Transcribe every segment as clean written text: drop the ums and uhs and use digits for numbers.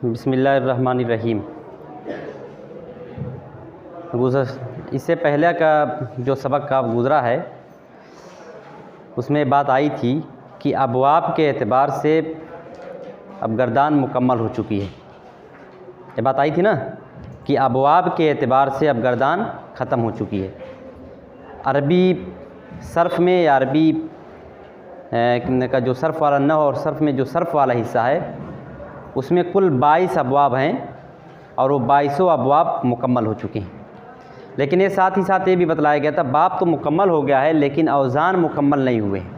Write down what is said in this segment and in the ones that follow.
बिस्मिल्लाहिर्रहमानिर्रहीम। इससे पहले का जो सबक का गुज़रा है उसमें बात आई थी कि अबवाब के एतबार से अब गर्दान मुकम्मल हो चुकी है। ये बात आई थी ना कि अबवाब के एतबार से अब गर्दान ख़त्म हो चुकी है। अरबी सर्फ़ में या अरबी का जो सर्फ़ वाला न और सर्फ़ में जो सर्फ़ वाला हिस्सा है उसमें कुल 22 अबवाब हैं और वो 22 अबवाब मुकम्मल हो चुके हैं। लेकिन ये साथ ही साथ ये भी बतलाया गया था बाब तो मुकम्मल हो गया है लेकिन औज़ान मुकम्मल नहीं हुए हैं।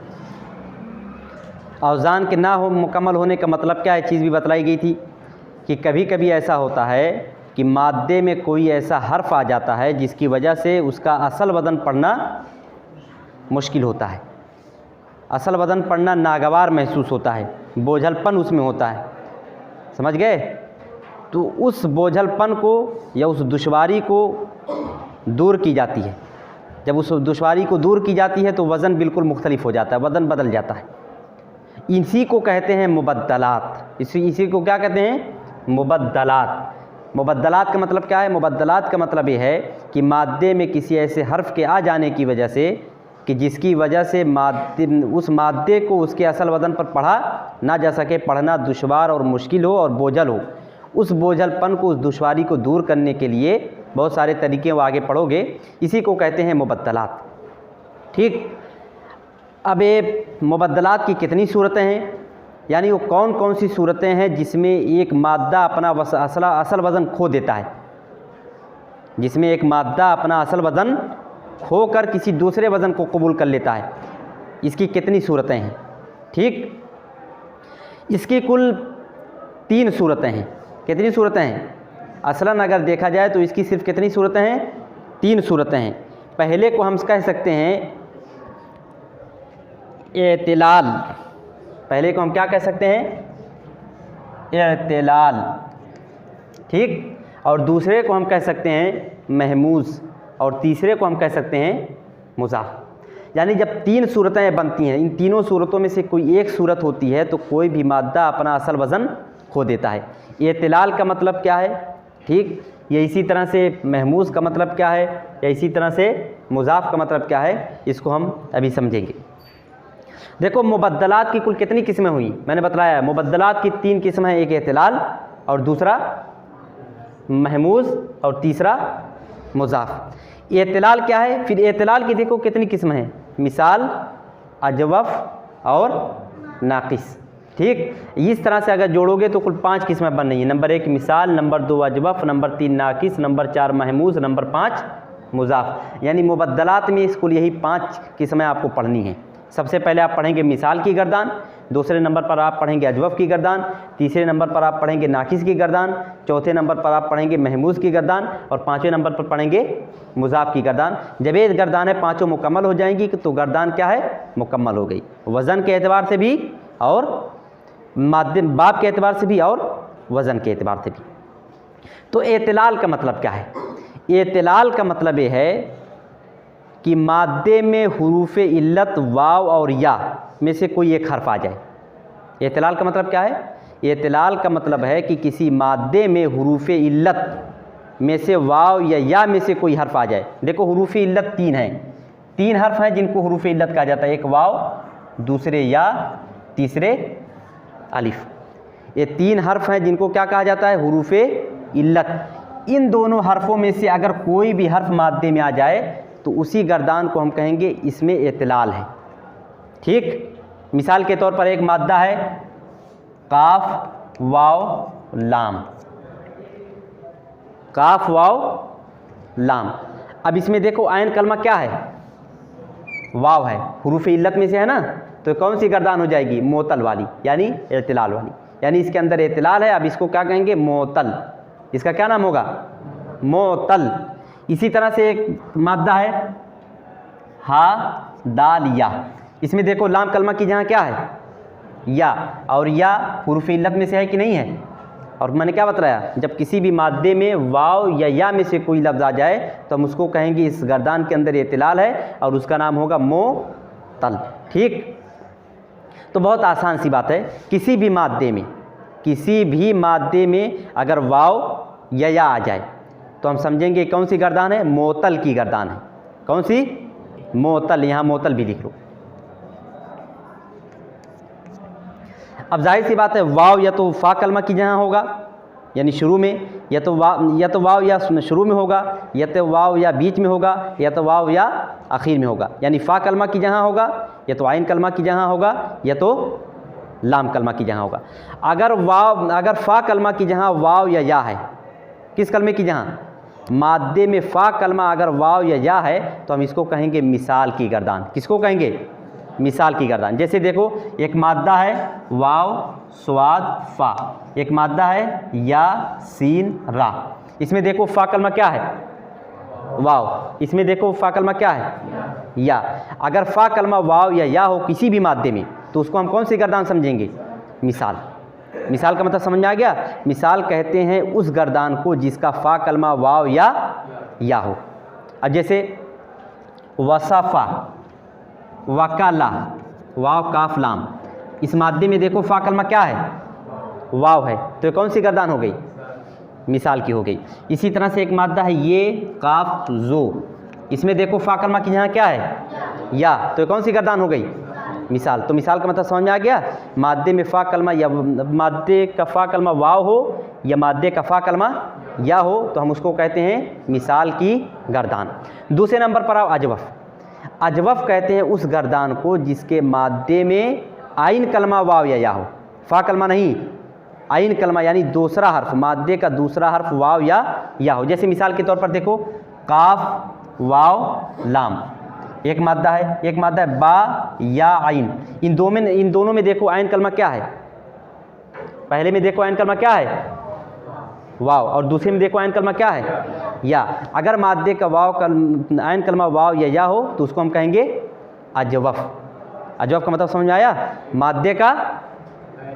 औज़ान के ना हो मुकम्मल होने का मतलब क्या है, चीज़ भी बतलाई गई थी कि कभी कभी ऐसा होता है कि मादे में कोई ऐसा हर्फ आ जाता है जिसकी वजह से उसका असल वज़न पढ़ना मुश्किल होता है, असल वज़न पढ़ना नागवार महसूस होता है, बोझलपन उसमें होता है, समझ गए। तो उस बोझलपन को या उस दुश्वारी को दूर की जाती है। जब उस दुश्वारी को दूर की जाती है तो वज़न बिल्कुल मुख्तलिफ हो जाता है, वज़न बदल जाता है। इसी को कहते हैं मुबद्दलात। इसी को क्या कहते हैं? मुबद्दलात। मुबद्दलात का मतलब क्या है? मुबद्दलात का मतलब ये है कि मादे में किसी ऐसे हर्फ के आ जाने की वजह से कि जिसकी वजह से उस मादे को उसके असल वज़न पर पढ़ा ना जा सके, पढ़ना दुश्वार और मुश्किल हो और बोझल हो। उस बोझलपन को, उस दुश्वारी को दूर करने के लिए बहुत सारे तरीक़े वो आगे पढ़ोगे, इसी को कहते हैं मुबद्दलात। ठीक। अब ये मुबद्दलात की कितनी सूरतें हैं, यानी वो कौन कौन सी सूरतें हैं जिसमें एक मादा अपना असल वज़न खो देता है, जिसमें एक मादा अपना असल वज़न खोकर किसी दूसरे वज़न को कबूल कर लेता है। इसकी कितनी सूरतें हैं? ठीक। इसकी कुल 3 सूरतें हैं। कितनी सूरतें हैं? असलन अगर देखा जाए तो इसकी सिर्फ कितनी सूरतें हैं? 3 सूरतें हैं। पहले को हम कह सकते हैं एतिलाल। पहले को हम क्या कह सकते हैं? एतिलाल। ठीक। और दूसरे को हम कह सकते हैं महमूज़ और तीसरे को हम कह सकते हैं मुज़ाफ। यानी जब 3 सूरतें बनती हैं, इन तीनों सूरतों में से कोई एक सूरत होती है तो कोई भी मादा अपना असल वज़न खो देता है। एतिलाल का मतलब क्या है? ठीक। ये इसी तरह से महमूज़ का मतलब क्या है, या इसी तरह से मुज़ाफ का मतलब क्या है, इसको हम अभी समझेंगे। देखो मुबद्दलात की कुल कितनी किस्में हुई, मैंने बताया मुबद्दलात की 3 किस्में हैं। एक एतिलाल और दूसरा महमूज़ और तीसरा मुज़ाफ। एतिलाल क्या है? फिर एतिलाल की देखो कितनी किस्में हैं, मिसाल, अजवफ़ और नाक़िस। ठीक। इस तरह से अगर जोड़ोगे तो कुल 5 किस्में बन रही हैं। नंबर 1 मिसाल, नंबर 2 अजवफ़, नंबर 3 नाक़िस, नंबर 4 महमूज़, नंबर 5 मुज़ाफ। यानी मुबद्दलात में कुल यही 5 किस्में आपको पढ़नी हैं। सबसे पहले आप पढ़ेंगे मिसाल की गर्दान, दूसरे नंबर पर आप पढ़ेंगे अजवफ़ की गर्दान, तीसरे नंबर पर आप पढ़ेंगे नाक़िस की गर्दान, चौथे नंबर पर आप पढ़ेंगे महमूज़ की गर्दान और 5वें नंबर पर पढ़ेंगे मुज़ाफ की गर्दान। जब ये गर्दानें पाँचों मुकम्मल हो जाएंगी तो गर्दान क्या है? मुकम्मल हो गई, वज़न के एतबार से भी और मादे बाब के एतबार से भी और वज़न के एतबार से भी। तो एतिलाल का मतलब क्या है? एतिलाल का मतलब ये है कि मादे में हुरूफ़ इल्लत वाव और या में से कोई एक हर्फ आ जाए। एतिलाल का मतलब क्या है? एतिलाल का मतलब है कि किसी मादे में हुरूफ़ इल्लत में से वाव या में से कोई हर्फ आ जाए। देखो हुरूफ़ इल्लत 3 हैं, 3 हर्फ हैं जिनको हुरूफ़ इल्लत कहा जाता है। एक वाव, दूसरे या, तीसरे अलिफ। ये 3 हर्फ हैं जिनको क्या कहा जाता है? हुरूफ़ इल्लत। इन दोनों हर्फों में से अगर कोई भी हर्फ मादे में आ जाए तो उसी गर्दान को हम कहेंगे इसमें एतिलाल है। ठीक। मिसाल के तौर पर एक मादा है काफ वाव लाम, काफ वाव लाम। अब इसमें देखो आयन कलमा क्या है? वाव है, हुरूफ़ इल्लत में से है ना, तो कौन सी गर्दान हो जाएगी? मोतल वाली, यानी एतिलाल वाली। यानी इसके अंदर एतिलाल है। अब इसको क्या कहेंगे? मोतल। इसका क्या नाम होगा? मोतल। इसी तरह से एक मादा है हा दाल या। इसमें देखो लाम कलमा की जहाँ क्या है? या, और या हुरूफ़ इल्लत में से है कि नहीं है? और मैंने क्या बताया, जब किसी भी मादे में वाव या में से कोई लफ्ज़ आ जाए तो हम उसको कहेंगे इस गर्दान के अंदर एतिलाल है और उसका नाम होगा मोतल। ठीक। तो बहुत आसान सी बात है, किसी भी मादे में किसी भी मादे में अगर वाव या आ जाए तो हम समझेंगे कौन सी गर्दान है, मोतल की गर्दान है। कौन सी? मोतल। यहाँ मोतल भी लिख लो। अब जाहिर सी बात है वाव या तो फा कलमा की जहाँ होगा यानी शुरू में, या तो वाव या शुरू में होगा, या तो वाव या बीच में होगा, या तो वाव या आखिर में होगा। यानी फ़ा कलमा की जहाँ होगा, या तो आइन कलमा की जहाँ होगा, या तो लाम कलमा की जहाँ होगा। अगर फ़ा कलमा की जहाँ वाव या है, किस कलमे की जहाँ? मादे में फ़ा कलमा अगर वाव या है तो हम इसको कहेंगे मिसाल की गर्दान। किसको कहेंगे? मिसाल की गर्दान। जैसे देखो, एक मादा है वाव स्वाद फ़ा, एक मादा है या सीन रा। इसमें देखो फ़ा कलमा क्या है? वाव। इसमें देखो फ़ा कलमा क्या है? या। अगर फ़ा कलमा वाव या हो किसी भी मादे में तो उसको हम कौन सी गर्दान समझेंगे? मिसाल। मिसाल का मतलब समझ में आ गया? मिसाल कहते हैं उस गर्दान को जिसका फ़ा कलमा वाव या हो। अब जैसे वसफ़ा, वकाला, वाव काफ लाम, इस मादे में देखो फ़ा कलमा क्या है? वाव है, तो कौन सी गर्दान हो गई? मिसाल की हो गई। इसी तरह से एक मादा है ये काफ जो, इसमें देखो फ़ा कलमा की जहाँ क्या है? या, तो कौन सी गर्दान हो गई? मिसाल। तो मिसाल का मतलब समझ में आ गया? मादे में फ़ा कलमा या मादे का फ़ा कलमा वाव हो या मादे का फ़ा कलमा या हो तो हम उसको कहते हैं मिसाल की गर्दान। दूसरे नंबर पर आओ अजवफ़। अजवफ़ कहते हैं उस गर्दान को जिसके मादे में आइन कलमा वाव या हो, फ़ा कलमा नहीं, आइन कलमा यानी दूसरा हर्फ, मादे का दूसरा हर्फ वाव या हो। जैसे मिसाल के तौर पर देखो काफ वाव लाम, एक मादा है बा या आइन। इन दोनों में देखो आइन कलमा क्या है? पहले में देखो आइन कलमा क्या है? वाव, और दूसरे में देखो आइन कलमा क्या है? या। अगर मादे का आइन कलमा वाव या हो तो उसको हम कहेंगे अजवफ़। अजवफ़ का मतलब समझ में आया? मादे का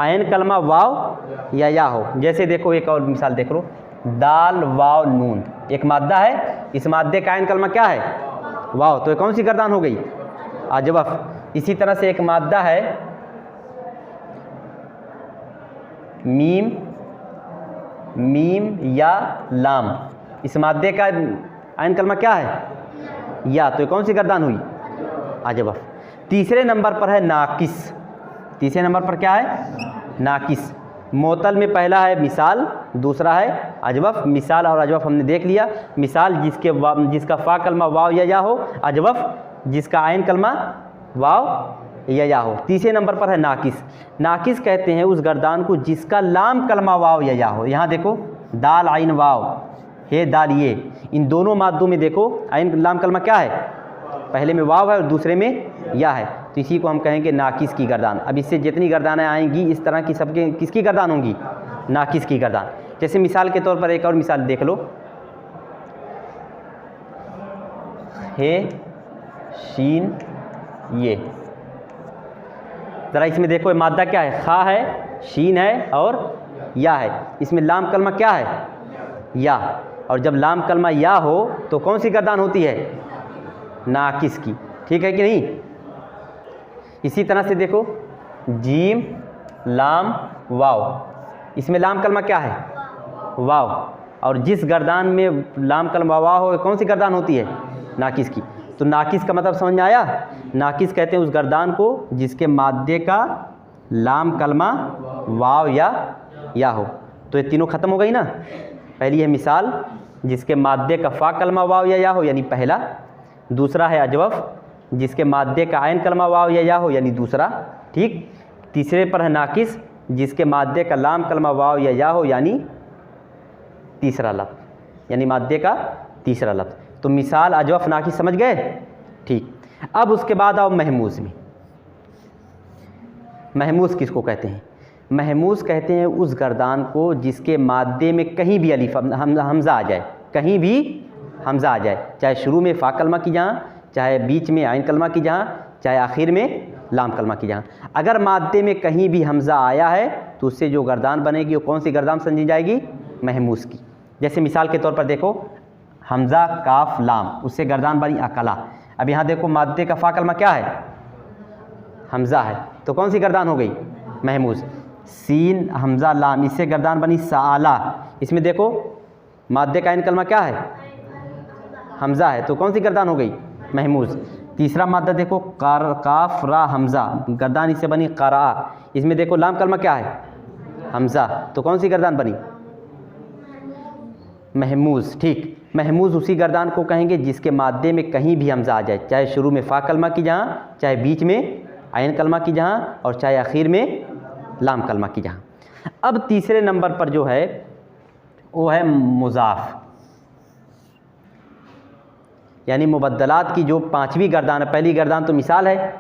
आइन कलमा वाव या हो। जैसे देखो एक और मिसाल देख लो, दाल वाव नून, एक मादा है, इस मादे का आइन कलमा क्या है? वाव, तो कौन सी गर्दान हो गई? अजवफ़। इसी तरह से एक मादा है मीम या लाम, इस मादे का आइन कलमा क्या है? या, तो कौन सी गर्दान हुई? अजवफ़। तीसरे नंबर पर है नाकिस। तीसरे नंबर पर क्या है? नाकिस। मोतल में पहला है मिसाल, दूसरा है अजवफ़। मिसाल और अजवफ़ हमने देख लिया। मिसाल जिसका फ़ा कलमा वाव या हो, अजवफ़ जिसका आइन कलमा वाव या हो। तीसरे नंबर पर है नाकिस। नाकिस कहते हैं उस गर्दान को जिसका लाम कलमा वाव या हो। यहाँ देखो दाल आइन वाव, हे दाल ये, इन दोनों मादों में देखो आइन लाम कलमा क्या है? पहले में वाव है और दूसरे में या है, तो इसी को हम कहेंगे नाकिस की गर्दान। अब इससे जितनी गर्दानें आएंगी इस तरह की सबके किसकी गर्दान होंगी? नाकिस की गर्दान। जैसे मिसाल के तौर पर एक और मिसाल देख लो, हे शीन ये। ज़रा इसमें देखो मादा क्या है? खा है, शीन है और या है। इसमें लाम कलमा क्या है? या। और जब लाम कलमा या हो तो कौन सी गर्दान होती है? नाकिस की। ठीक है कि नहीं? इसी तरह से देखो जीम लाम वाव, इसमें लाम कलमा क्या है? वाव, और जिस गर्दान में लाम कलमा वाव हो कौन सी गर्दान होती है? नाकिस की। तो नाकिस का मतलब समझ में आया? नाकिस कहते हैं उस गर्दान को जिसके मादे का लाम कलमा वाव या हो। तो ये तीनों ख़त्म हो गई ना। पहली है मिसाल जिसके मादे का फ़ा कलमा वाव या हो यानी पहला, दूसरा है अजवफ़ जिसके मादे का आइन कलमा वाव या हो यानी दूसरा, ठीक। तीसरे पर है नाकिस जिसके मादे का लाम कलमा वाव या हो यानी तीसरा लफ्ज़, यानी मादे का तीसरा लफ्ज़। तो मिसाल अजवफ़ नाकिस समझ गए? ठीक। अब उसके बाद आओ महमूज़ में। महमूज़ किसको कहते हैं? महमूज़ कहते हैं उस गर्दान को जिसके मादे में कहीं भी अलिफ हमज़ा आ जाए, कहीं भी हमज़ा आ जाए, चाहे शुरू में फ़ा कलमा की जहाँ, चाहे बीच में आइन कलमा की जहाँ, चाहे आखिर में लाम कलमा की जहाँ। अगर मादे में कहीं भी हमज़ा आया है तो उससे जो गर्दान बनेगी वो कौन सी गर्दान समझी जाएगी? महमूज़ की। जैसे मिसाल के तौर पर देखो हमज़ा काफ लाम, उससे गर्दान बनी अकला। अब यहाँ देखो मादे का फ़ा कलमा क्या है? हमज़ा है, तो कौन सी गर्दान हो गई? महमूज़। सीन हमज़ा लाम, इससे गर्दान बनी साला। इसमें देखो माद्दे का आइन कलमा क्या है, हमज़ा है, तो कौन सी गर्दान हो गई, महमूज़। तीसरा माद्दा देखो काफ रा हमज़ा, गर्दान इससे बनी क़रा। इसमें देखो लाम कलमा क्या है, हमज़ा, तो कौन सी गर्दान बनी, महमूज़। ठीक, महमूज़ उसी गर्दान को कहेंगे जिसके माद्दे में कहीं भी हमज़ा आ जाए, चाहे शुरू में फ़ा कलमा की जहाँ, चाहे बीच में आइन कलमा की जहाँ, और चाहे आखिर में लाम कलमा की जहाँ। अब तीसरे नंबर पर जो है वो है मुज़ाफ़, यानी मुबद्दलात की जो पांचवी गर्दान है। पहली गर्दान तो मिसाल है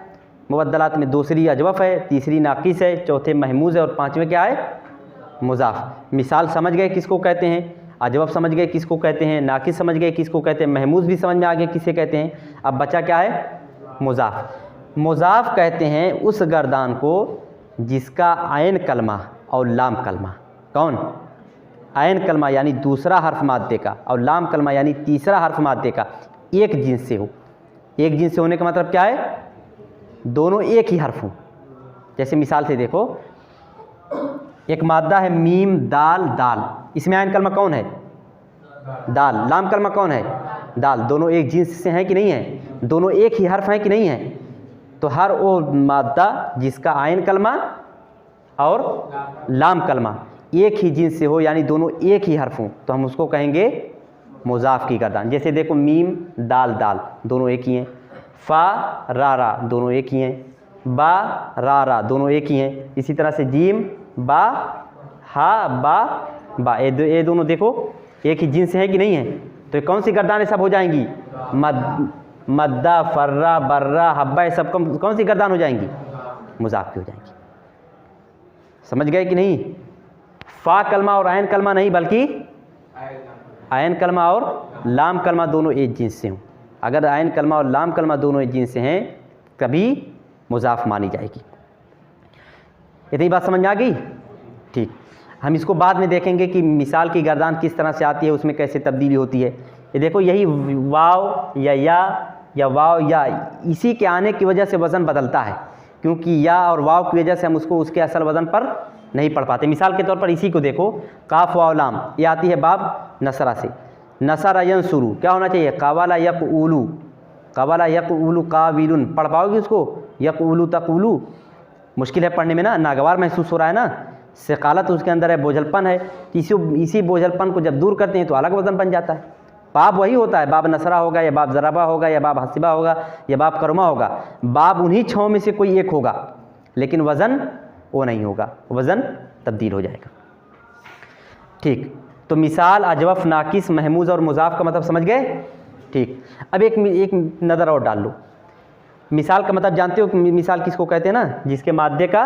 मुबद्दलात में, दूसरी अजवफ़ है, तीसरी नाकिस है, चौथे महमूज़ है और पांचवें क्या है, मुज़ाफ़। मिसाल समझ गए किसको कहते हैं, अजवफ़ समझ गए किसको कहते हैं, नाकिस समझ गए किसको कहते हैं, महमूज़ भी समझ में आ गए किसे कहते हैं। अब बचा क्या है, मुज़ाफ़। मुज़ाफ़ कहते हैं उस गर्दान को जिसका आइन कलमा और लाम कलमा, कौन, आइन कलमा यानी दूसरा हर्फ माद्दे का और लाम कलमा यानी तीसरा हर्फ माद्दे का एक जिन्स से हो। एक जिन्स से होने का मतलब क्या है, दोनों एक ही हर्फ हों। जैसे मिसाल से देखो, एक माद्दा है मीम दाल दाल, इसमें आइन कलमा कौन है, दाल, लाम कलमा कौन है, दाल, दोनों एक जिन्स से हैं कि नहीं है, दोनों एक ही हर्फ हैं कि नहीं है। तो हर वो माद्दा जिसका आइन कलमा और लाम कलमा एक ही जिन्स से हो, यानी दोनों एक ही हर्फ हों, तो हम उसको कहेंगे मुज़ाफ़ की गर्दान। जैसे देखो मीम दाल दाल दोनों एक ही हैं, फ़ा रा रा दोनों एक ही हैं, बा रा रा दोनों एक ही हैं। इसी तरह से जीम बा हा बा, ये दोनों देखो एक ही जिन्स हैं कि नहीं है। तो कौन सी गर्दानें सब हो जाएंगी, मद्दा फर्रा बर्रा हब्बा, ये सब कौन सी गर्दान हो जाएंगी, मुज़ाफ़ की हो जाएंगी। समझ गए कि नहीं। फ़ा कलमा और आयन कलमा नहीं, बल्कि आयन कलमा और लाम कलमा दोनों एक जिन्स से हों। अगर आयन कलमा और लाम कलमा दोनों एक जिन्स से हैं कभी मुज़ाफ़ मानी जाएगी। इतनी बात समझ में आ गई। ठीक, हम इसको बाद में देखेंगे कि मिसाल की गर्दान किस तरह से आती है, उसमें कैसे तब्दीली होती है। ये देखो यही वाव या वाव या इसी के आने की वजह से वज़न बदलता है, क्योंकि या और वाव की वजह से हम उसको उसके असल वज़न पर नहीं पढ़ पाते। मिसाल के तौर पर इसी को देखो, काफ वाव लाम, ये आती है बाब नसरा से, नसरा यंसुरू क्या होना चाहिए, कावाला यक़ूलू, कावाला यक़ूलू काविलुन, पढ़ पाओगे उसको, यक़ूलू तक़ूलू, मुश्किल है पढ़ने में ना, नागवार महसूस हो रहा है ना, सिकालत उसके अंदर है, बोझलपन है। इसी बोझलपन को जब दूर करते हैं तो अलग वज़न बन जाता है। बाब वही होता है, बाब नसरा होगा या बाब ज़रबा होगा या बाब हसीबा होगा या बाब करमा होगा, बाब उन्हीं छः में से कोई एक होगा, लेकिन वज़न वो नहीं होगा, वज़न तब्दील हो जाएगा। ठीक, तो मिसाल अजवफ़ नाकिस महमूज़ और मुज़ाफ़ का मतलब समझ गए। ठीक, अब एक नज़र और डाल लो। मिसाल का मतलब जानते हो कि मिसाल किसको कहते हैं ना, जिसके माद्दे का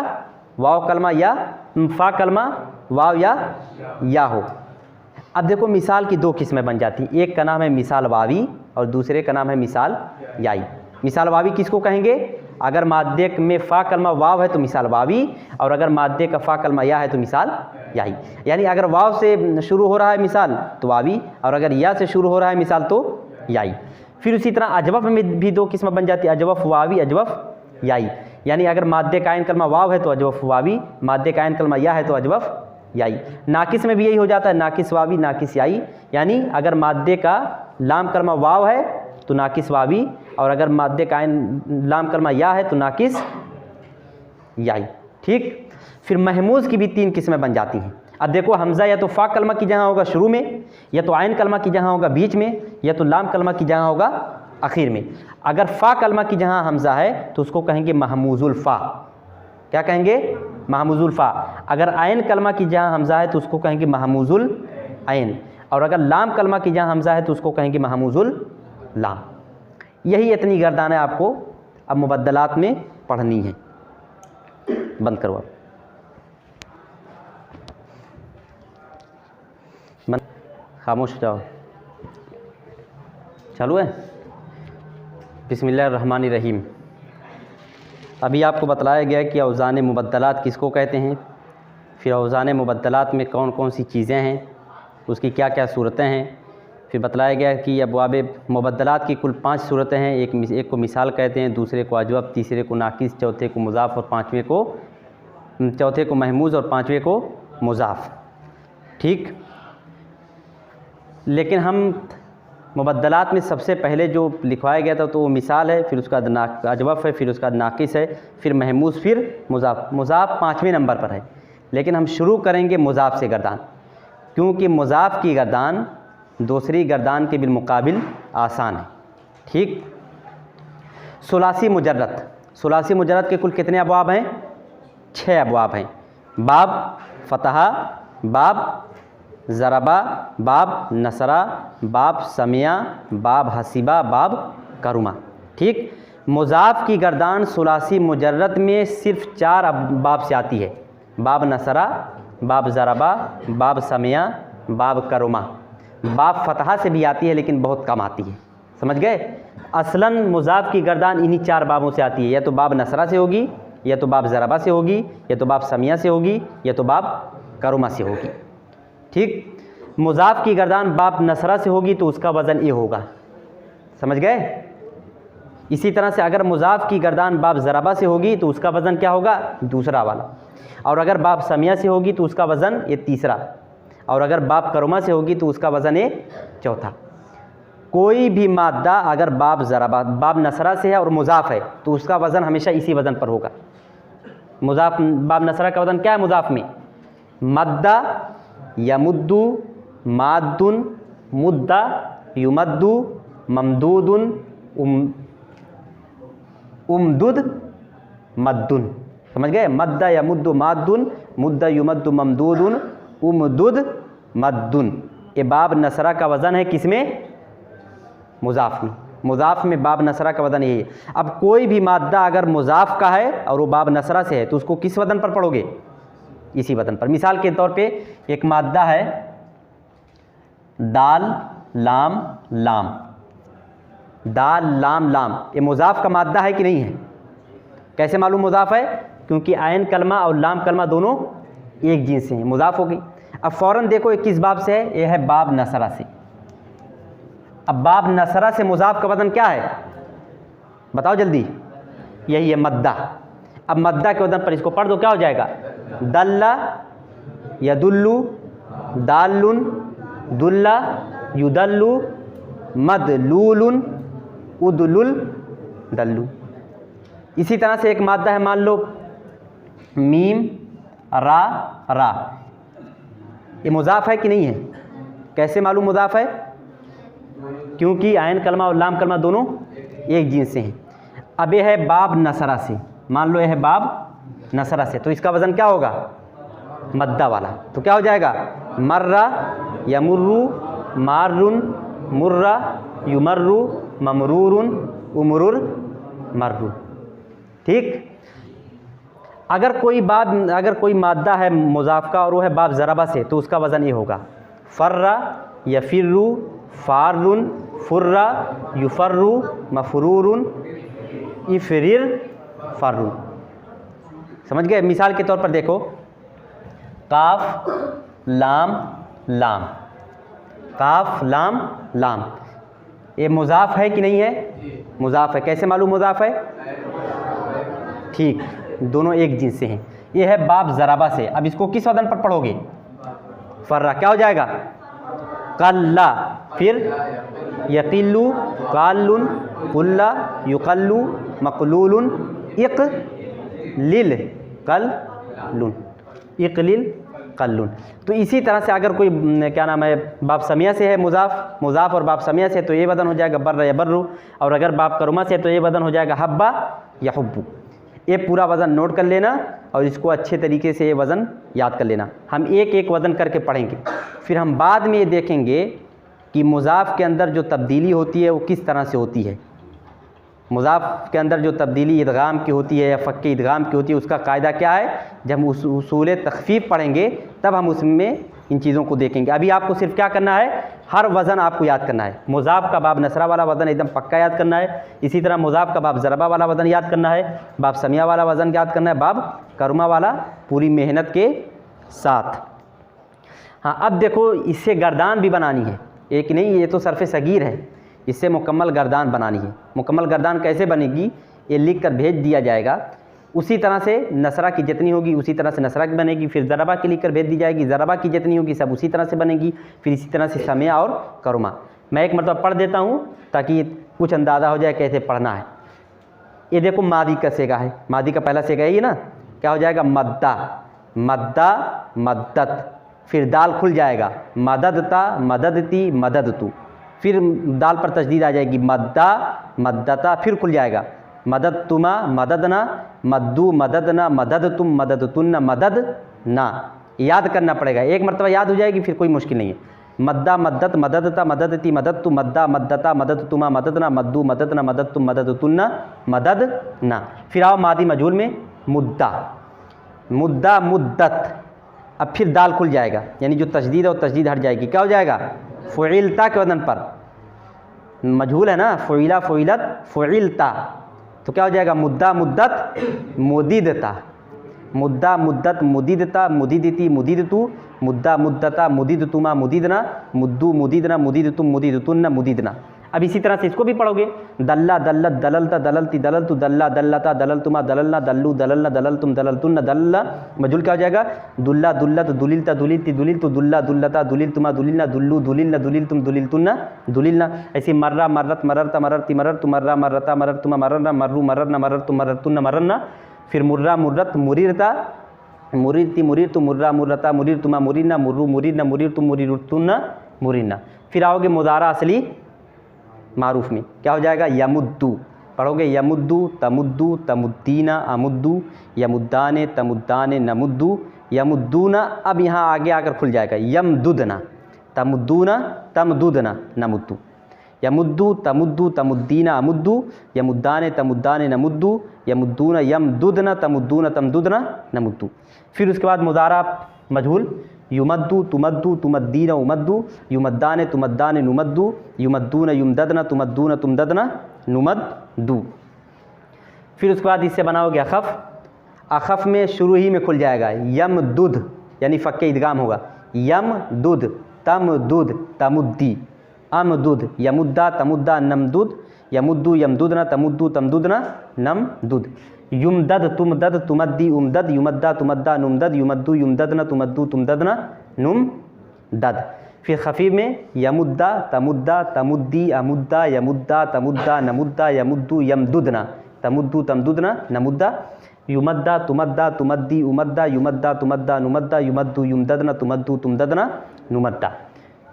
वाव कलमा या फ़ा कलमा वाव या हो। अब देखो मिसाल की दो किस्में बन जाती हैं, एक का नाम है मिसाल वावी और दूसरे का नाम है मिसाल याई। मिसाल वावी किसको कहेंगे, अगर माद्दे में फ़ा कलमा वाव है तो मिसाल वावी, और अगर माद्दे का फ़ा कलमा या है तो मिसाल याई। यानी अगर वाव से शुरू हो रहा है मिसाल तो वावी, और अगर या से शुरू हो रहा है मिसाल तो याई। फिर उसी तरह अजवफ़ में भी दो किस्में बन जाती है, अजवफ़ वावी अजवफ़ याई। यानी अगर माद्दे का आयन कलमा वाव है तो अजवफ़ वावी, माद्दे का आयन कलमा या है तो अजवफ़ याई। नाकिस में भी यही हो जाता है, नाकिस वावी नाकिस याई। यानी अगर माद्दे का लाम कलमा वाव है तो नाकिस वावी, और अगर माद्दे का आयन लाम कलमा या है तो नाकिस याई। ठीक, फिर महमूज़ की भी तीन किस्में बन जाती हैं। अब देखो हमज़ा या तो फ़ा कलमा की जहाँ होगा शुरू में, या तो आयन कलमा की जहाँ होगा बीच में, या तो लाम कलमा की जहाँ होगा आखिर में। अगर फ़ा कलमा की जहाँ हमज़ा है तो उसको कहेंगे महमूज़ुल फ़ा। क्या कहेंगे, महमूज़ुल फ़ा। अगर आयन कलमा की जहाँ हमज़ा है तो उसको कहेंगे महमूज़ुल आयन, और अगर लाम कलमा की जहाँ हमज़ा है तो उसको कहेंगे महमूज़ुल लाम। यही इतनी गर्दानें आपको अब मुबद्दलात में पढ़नी है। बंद करो, अब खामोश हो जाओ। चालू है। बिस्मिल्लाहिर्रहमानिर्रहीम। अभी आपको बतलाया गया कि औज़ान मुबद्दलात किसको कहते हैं, फिर औज़ान मुबद्दलात में कौन कौन सी चीज़ें हैं, उसकी क्या क्या सूरतें हैं। फिर बतलाया गया कि अबवाब मुबद्दलात की कुल 5 सूरतें हैं। एक को मिसाल कहते हैं, दूसरे को अजवफ़, तीसरे को नाकिस, चौथे को मुज़ाफ़ और पाँचवें को चौथे को महमूज़ और पाँचवें को मुज़ाफ़। ठीक, लेकिन हम मुबद्दलात में सबसे पहले जो लिखवाया गया था तो वो मिसाल है, फिर उसका अजवफ़ है, फिर उसका नाक़िस है, फिर महमूज़, फिर मुज़ाफ़। मुज़ाफ़ 5वें नंबर पर है, लेकिन हम शुरू करेंगे मुज़ाफ़ से गर्दान, क्योंकि मुज़ाफ़ की गर्दान दूसरी गर्दान के बिलमुकाबिल आसान है। ठीक, सुलासी मुजर्रद। सुलासी मुजर्रद के कुल कितने अबवाब हैं? 6 अबवाब हैं। बाब फ़तहा, बाब ज़रबा, बाब नसरा, बाब समिया, बाब हसीबा, बाब करुमा। ठीक, मुज़ाफ़ की गर्दान सुलासी मुजर्रद में सिर्फ़ 4 बाब से आती है। बाब नसरा, बाब ज़रबा, बाब समिया, बाब करुमा। बाब फ़तहा से भी आती है लेकिन बहुत कम आती है। समझ गए? असलन मुज़ाफ़ की गर्दान इन्हीं 4 बाबों से आती है, या तो बाब नसरा से होगी, या तो बाब ज़रबा से होगी, या तो बाब समिया से होगी, या तो बाब करुमा से होगी। ठीक, मुज़ाफ़ की गर्दान बाब नसरा से होगी तो उसका वज़न ए होगा। समझ गए? इसी तरह से अगर मुज़ाफ़ की गर्दान बाब ज़रबा से होगी तो उसका वज़न क्या होगा? दूसरा वाला। और अगर बाब समिया से होगी तो उसका वज़न ये तीसरा, और अगर बाब करुमा से होगी तो उसका वज़न ये चौथा। कोई भी मादा अगर बाब ज़रबा, बाब नसरा से है और मुज़ाफ़ है तो उसका वज़न हमेशा इसी वज़न पर होगा। मुज़ाफ़, बाब नसरा का वज़न क्या है मुज़ाफ़ में? मद्दा, यमुद्दु, माद्दुन, मुद्दा, युमद्दु, ममदूदुन, उमदुद, मद्दुन। समझ गए? मद्दा यमुद्दु माद्दुन, मुद्दा युमद्दु ममदूदुन, उमदुद मद्दुन। ये बाब नसरा का वज़न है किसमें? मुज़ाफ़ में। मुज़ाफ़ में बाब नसरा का वज़न यही है। अब कोई भी मादा अगर मुज़ाफ़ का है और वो बाब नसरा से है तो उसको किस वज़न पर पढ़ोगे? इसी वज़न पर। मिसाल के तौर पे एक मादा है दाल लाम लाम, दाल लाम लाम, ये मुज़ाफ़ का मादा है कि नहीं है? कैसे मालूम मुज़ाफ़ है? क्योंकि आयन कलमा और लाम कलमा दोनों एक जिन्स से हैं, मुज़ाफ़ हो गई। अब फ़ौरन देखो ये किस बाब से है? ये है बाब नसरा से। अब बाब नसरा से मुज़ाफ़ का वज़न क्या है? बताओ जल्दी। यही है मद्दा। अब मद्दा के वज़न पर इसको पढ़ दो, क्या हो जाएगा? दल्ला यदुल्लु, दाल्लुन, दुल्ला युदल्लु, मदलूलुन, उदलुल, दल्लु। इसी तरह से एक मादा है, मान लो मीम रा रा, ये मुज़ाफ़ है कि नहीं है? कैसे मालूम मुज़ाफ़ है? क्योंकि आयन कलमा और लाम कलमा दोनों एक जिन्स से हैं। अब ये है बाब नसरा से, मान लो ये है बाब नसरा से, तो इसका वज़न क्या होगा? मद्दा वाला। तो क्या हो जाएगा? मर्रा यमुर्रु, मार्रुन, मुर्रा, युमर्रु, ममरूरुन, उमरुर, मर्रु। ठीक, अगर कोई मादा है मुज़ाफ़ का और वो है बाब ज़रबा से तो उसका वज़न ये होगा फ़र्रा यफ़िर्रु, फ़ारुन, फ़ुर्रा, युफ़र्रु, मफ़रूरुन, इफ़रिर, फ़र्रुन। समझ गए? मिसाल के तौर पर देखो, काफ लाम लाम, काफ लाम लाम, ये मुज़ाफ़ है कि नहीं है? मुज़ाफ़ है। कैसे मालूम मुज़ाफ़ है? ठीक, दोनों एक जिन्स से हैं। ये है बाब ज़रबा से। अब इसको किस वज़न पर पढ़ोगे? फ़र्रा। क्या हो जाएगा? कल्ला, फिर यकिल्लु, काल्लुन, कुल्ला, युकल्लु, मक़लूलुन, इक़लिल, कल्लुन, इक़लिल, कल्लुन। तो इसी तरह से अगर कोई क्या नाम है बाब समिया से है मुज़ाफ़ और बाब समिया से तो ये वज़न हो जाएगा बर्र या बर्रु, और अगर बाब करुमा से तो ये वज़न हो जाएगा हब्बा या हुब्बु। ये पूरा वज़न नोट कर लेना और इसको अच्छे तरीके से ये वज़न याद कर लेना। हम एक एक वज़न करके पढ़ेंगे, फिर हम बाद में ये देखेंगे कि मुज़ाफ़ के अंदर जो तब्दीली होती है वो किस तरह से होती है। मुज़ाफ़ के अंदर जो तब्दीली इदगाम की होती है या फ़क्के इदगाम की होती है उसका कायदा क्या है, जब हम उसूल तख़फ़ीफ़ पढ़ेंगे तब हम उसमें इन चीज़ों को देखेंगे। अभी आपको सिर्फ क्या करना है, हर वज़न आपको याद करना है। मुज़ाफ़ का बाब नसरा वाला वज़न एकदम पक्का याद करना है, इसी तरह मुज़ाफ़ का बाब ज़रबा वाला वज़न याद करना है, बाब समिया वाला वज़न याद करना है, बाब करुमा वाला पूरी मेहनत के साथ। हाँ, अब देखो इससे गर्दान भी बनानी है, एक नहीं, ये तो सरफ़े सगीर है, इससे मुकम्मल गर्दान बनानी है। मुकम्मल गर्दान कैसे बनेगी ये लिख कर भेज दिया जाएगा। उसी तरह से नसरा की जितनी होगी उसी तरह से नसरा की बनेगी। फिर ज़रबा की लिख कर भेज दी जाएगी, ज़रबा की जितनी होगी सब उसी तरह से बनेगी। फिर इसी तरह से समिया और करुमा। मैं एक मतलब पढ़ देता हूँ ताकि कुछ अंदाज़ा हो जाए कैसे पढ़ना है। ये देखो मादी का सेगा है, मादी का पहला सेगा है ना, क्या हो जाएगा मद्दा, मद्दा मद्दत। फिर दाल खुल जाएगा मददता मददती मददतु। फिर दाल पर तशदीद आ जाएगी मद्दा मद्दता। फिर खुल जाएगा मददतुमा मददना मद्दू मददना मददतुम मददतुन्ना मददना। याद करना पड़ेगा, एक मरतबा याद हो जाएगी फिर कोई मुश्किल नहीं है। मद्दा मद्दत मददता मददती मददतु मद्दा मद्दता मददतुमा मददना मद्दू मददना मददतुम मददतुन्ना मददना। फिर आओ मादी मजहूल में मुद्दा, मुद्दा मुद्दत। अब फिर दाल खुल जाएगा यानी जो तशदीद है वो तशदीद हट जाएगी, क्या हो जाएगा फ़ुइलता के वजन पर, मजहूल है ना, फ़ुइला फ़ुइलत फ़ुइलता, तो क्या हो जाएगा मुद्दा मुद्दत मुदीदता, मुद्दा मुद्दत मुदीदता मुदीदती मुदीदतु, मुद्दा मुद्दता मुदीदतुमा मुदीदना, मुद्दू मुदीदना मुदीदतुम मुदीदतुन्ना मुदीदना। अब इसी तरह से इसको भी पढ़ोगे दल्ला दल्लत दललता दललती दललतु दल्ला दल्लता दललतुमा दललना दल्लू दललना दललतुम दललतुन्ना दल्ला। मजहूल क्या हो जाएगा दुल्ला दुल्लत दुलिलता दुलिलती दुलिलतु दुल्ला दुल्लता दुलिलतुमा दुलिलना दुल्लू दुलिलना दुलिलतुम दुलिलतुन्ना दुलिलना। ऐसे मर्रा मर्रत मर्रता मर्रती मर्रतु मर्रा मर्रता मर्रतुमा मर्रना मर्रू मर्रना मर्रतु मर्रतुन्ना मर्रना। फिर मुर्रा मुर्रत मुरीरता मुरीरती मुरीरतु मुर्रा मुर्रता मुरीरतुमा मुरीना मुर्रू मुरीरना मुरीरतुम मुरीरतुन्ना मुरीना। फिर आओगे मुदारा असली मारूफ में, क्या हो जाएगा यमुद्दू। पढ़ोगे यमुद्दू तमुद्दू तमुद्दीना अमुद्दू यमुद्दाने तमुद्दाने नमुद्दू यमुद्दूना। अब यहाँ आगे आकर खुल जाएगा यमदुदना तमुद्दूना तमदुदना नमुद्दू यमुद्दू तमुद्दू तमुद्दीना अमुद्दू यमुद्दाने तमुद्दाने नमुद्दू यमुद्दूना यमदुदना तमुद्दूना तमदुदना नमुद्दू। फिर उसके बाद मुदारा मजहूल युमद्दू तुमद्दू तुमद्दीना उमद्दू युमद्दाने तुमद्दाने नुमद्दू युमद्दूना युमददना तुमद्दूना तुमददना नुमद्दू। फिर उसके बाद इससे बनाओगे अखफ़, अखफ़ में शुरू ही में खुल जाएगा यमदुद यानी फ़क्के इदगाम होगा यमदुद तमदुद तमुद्दी अमदुद यमुद्दा तमुद्दा नमदुद यमुद्दू यमदुदना तमुद्दू तमदुदना नमदुद। युमदद तुमदद तुमद्दी उमदद युमद्दा तुमद्दा नुमदद युमद्दू युमददना तुमद्दू तुमददना नुमदद। फिर खफीफ में यमुद्दा तमुद्दा तमुद्दी अमुद्दा यमुद्दा तमुद्दा नमुद्दा यमुद्दू यमदुदना तमुद्दू तमदुदना नमुद्दा युमद्दा तुमद्दा तुमद्दी उमद्दा युमद्दा तुमद्दा नुमद्दा युमद्दू युमददना तुमद्दू तुमददना नुमद्दा।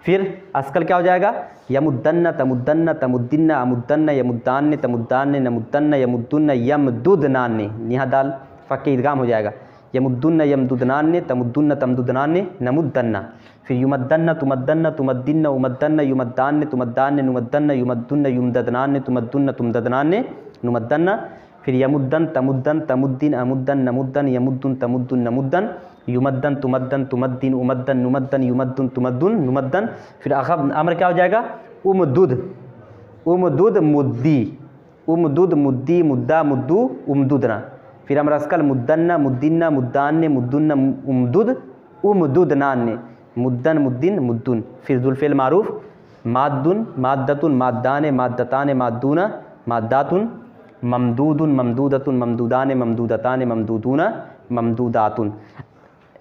फिर अस्कल क्या हो जाएगा यमुद्दन्ना तमुद्दन्ना तमुद्दिन्ना अमुद्दन्ना यमुद्दान्ने तमुद्दान्ने नमुद्दन्ना यमुद्दुन्ना यमदुदनान्ने। यहाँ दाल फ़क्के इदगाम हो जाएगा यमुद्दुन्ना यमदुदनान्ने तमुद्दुन्ना तमदुदनान्ने नमुद्दन्ना। फिर युमद्दन्ना तुमद्दन्ना तुमद्दिन्ना उमद्दन्ना युमद्दान्ने तुमद्दान्ने नुमद्दन्ना युमद्दुन्ना युमददनान्ने तुमद्दुन्ना तुमददनान्ने नुमद्दन्ना। फिर यमुद्दन तमुद्दन तमुद्दिन अमुद्दन नमुद्दन यमुद्दुन तमुद्दुन नमुद्दन युमद्दन तुमद्दन तुमद्दिन उमद्दन नुमद्दन युमद्दुन तुमद्दुन नुमद्दन। फिर अखब अमर क्या हो जाएगा उमदुद उमदुद मुद्दी उमदुद मुद्दी मुद्दा मुद्दू उमदुदना। फिर अमर अस्कल मुद्दन्ना मुद्दिन्ना मुद्दान्ने मुद्दुन्ना उमदुद उमदुदनान्ने मुद्दन मुद्दिन मुद्दुन। फिर जुल्फ़ेल मारूफ माद्दुन माद्दतुन माद्दाने माद्दताने माद्दूना माद्दातुन ममदूदुन ममदूदतुन ममदूदाने ममदूदताने ममदूदूना ममदूदातुन।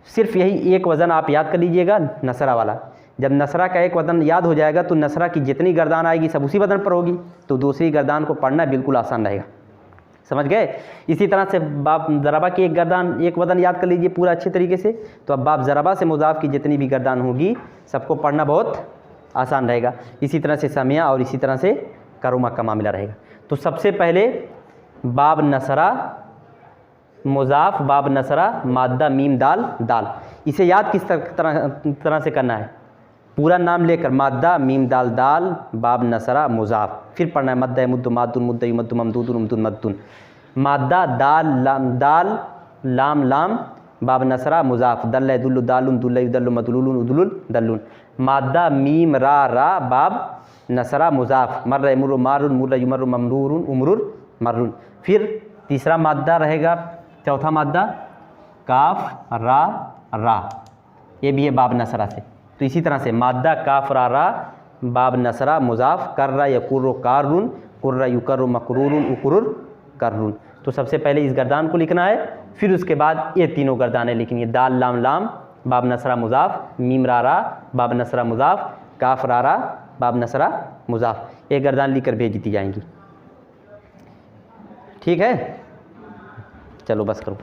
सिर्फ यही एक वज़न आप याद कर लीजिएगा नसरा वाला। जब नसरा का एक वज़न याद हो जाएगा तो नसरा की जितनी गर्दान आएगी सब उसी वज़न पर होगी, तो दूसरी गर्दान को पढ़ना बिल्कुल आसान रहेगा। समझ गए। इसी तरह से बाब ज़रबा की एक गर्दान एक वज़न याद कर लीजिए पूरा अच्छे तरीके से, तो अब बाब ज़रबा से मुज़ाफ़ की जितनी भी गर्दान होगी सबको पढ़ना बहुत आसान रहेगा। इसी तरह से समिया और इसी तरह से करुमा का मामला रहेगा। तो सबसे पहले बाब नसरा मुज़ाफ़ बाब नसरा माद्दा मीम दाल दाल, इसे याद किस तरह से करना है पूरा नाम लेकर माद्दा मीम दाल दाल बाब नसरा मुज़ाफ़। फिर पढ़ना है मद्दा मुद्दु माद्दुन मुद्दा युमद्दु ममदूदुन उमदुन मद्दुन माद्दा दाल लाम लाम बाब नसरा मुज़ाफ़ दल्ला दुल्लु दालुन दुल्ला युदल्लु मदलुलुन उदलुल दल्लुन माद्दा मीम रा बाब नसरा मुज़ाफ़ मर्रा यमुर्रु मारुन मुर्रा युमर्रु ममरूरुन उमरुर मर्रुन। फिर तीसरा माद्दा रहेगा चौथा माद्दा काफ रा, ये भी है बाब नसरा से। तो इसी तरह से माद्दा काफ रा बाब नसरा मुज़ाफ़ कर्रा यकुर्रु कारुन कुर्रा युकर्रु मकरूरुन उकुरुर कर्रुन। तो सबसे पहले इस गर्दान को लिखना है, फिर उसके बाद ये तीनों गर्दानें लिखनी है। दाल लाम लाम बाब नसरा मुजाफ, मीम रारा बाब नसरा मुजाफ, काफ रारा बाब नसरा मुजाफ, ये गर्दान लिख कर भेज दी जाएंगी। ठीक है, चलो बस करो।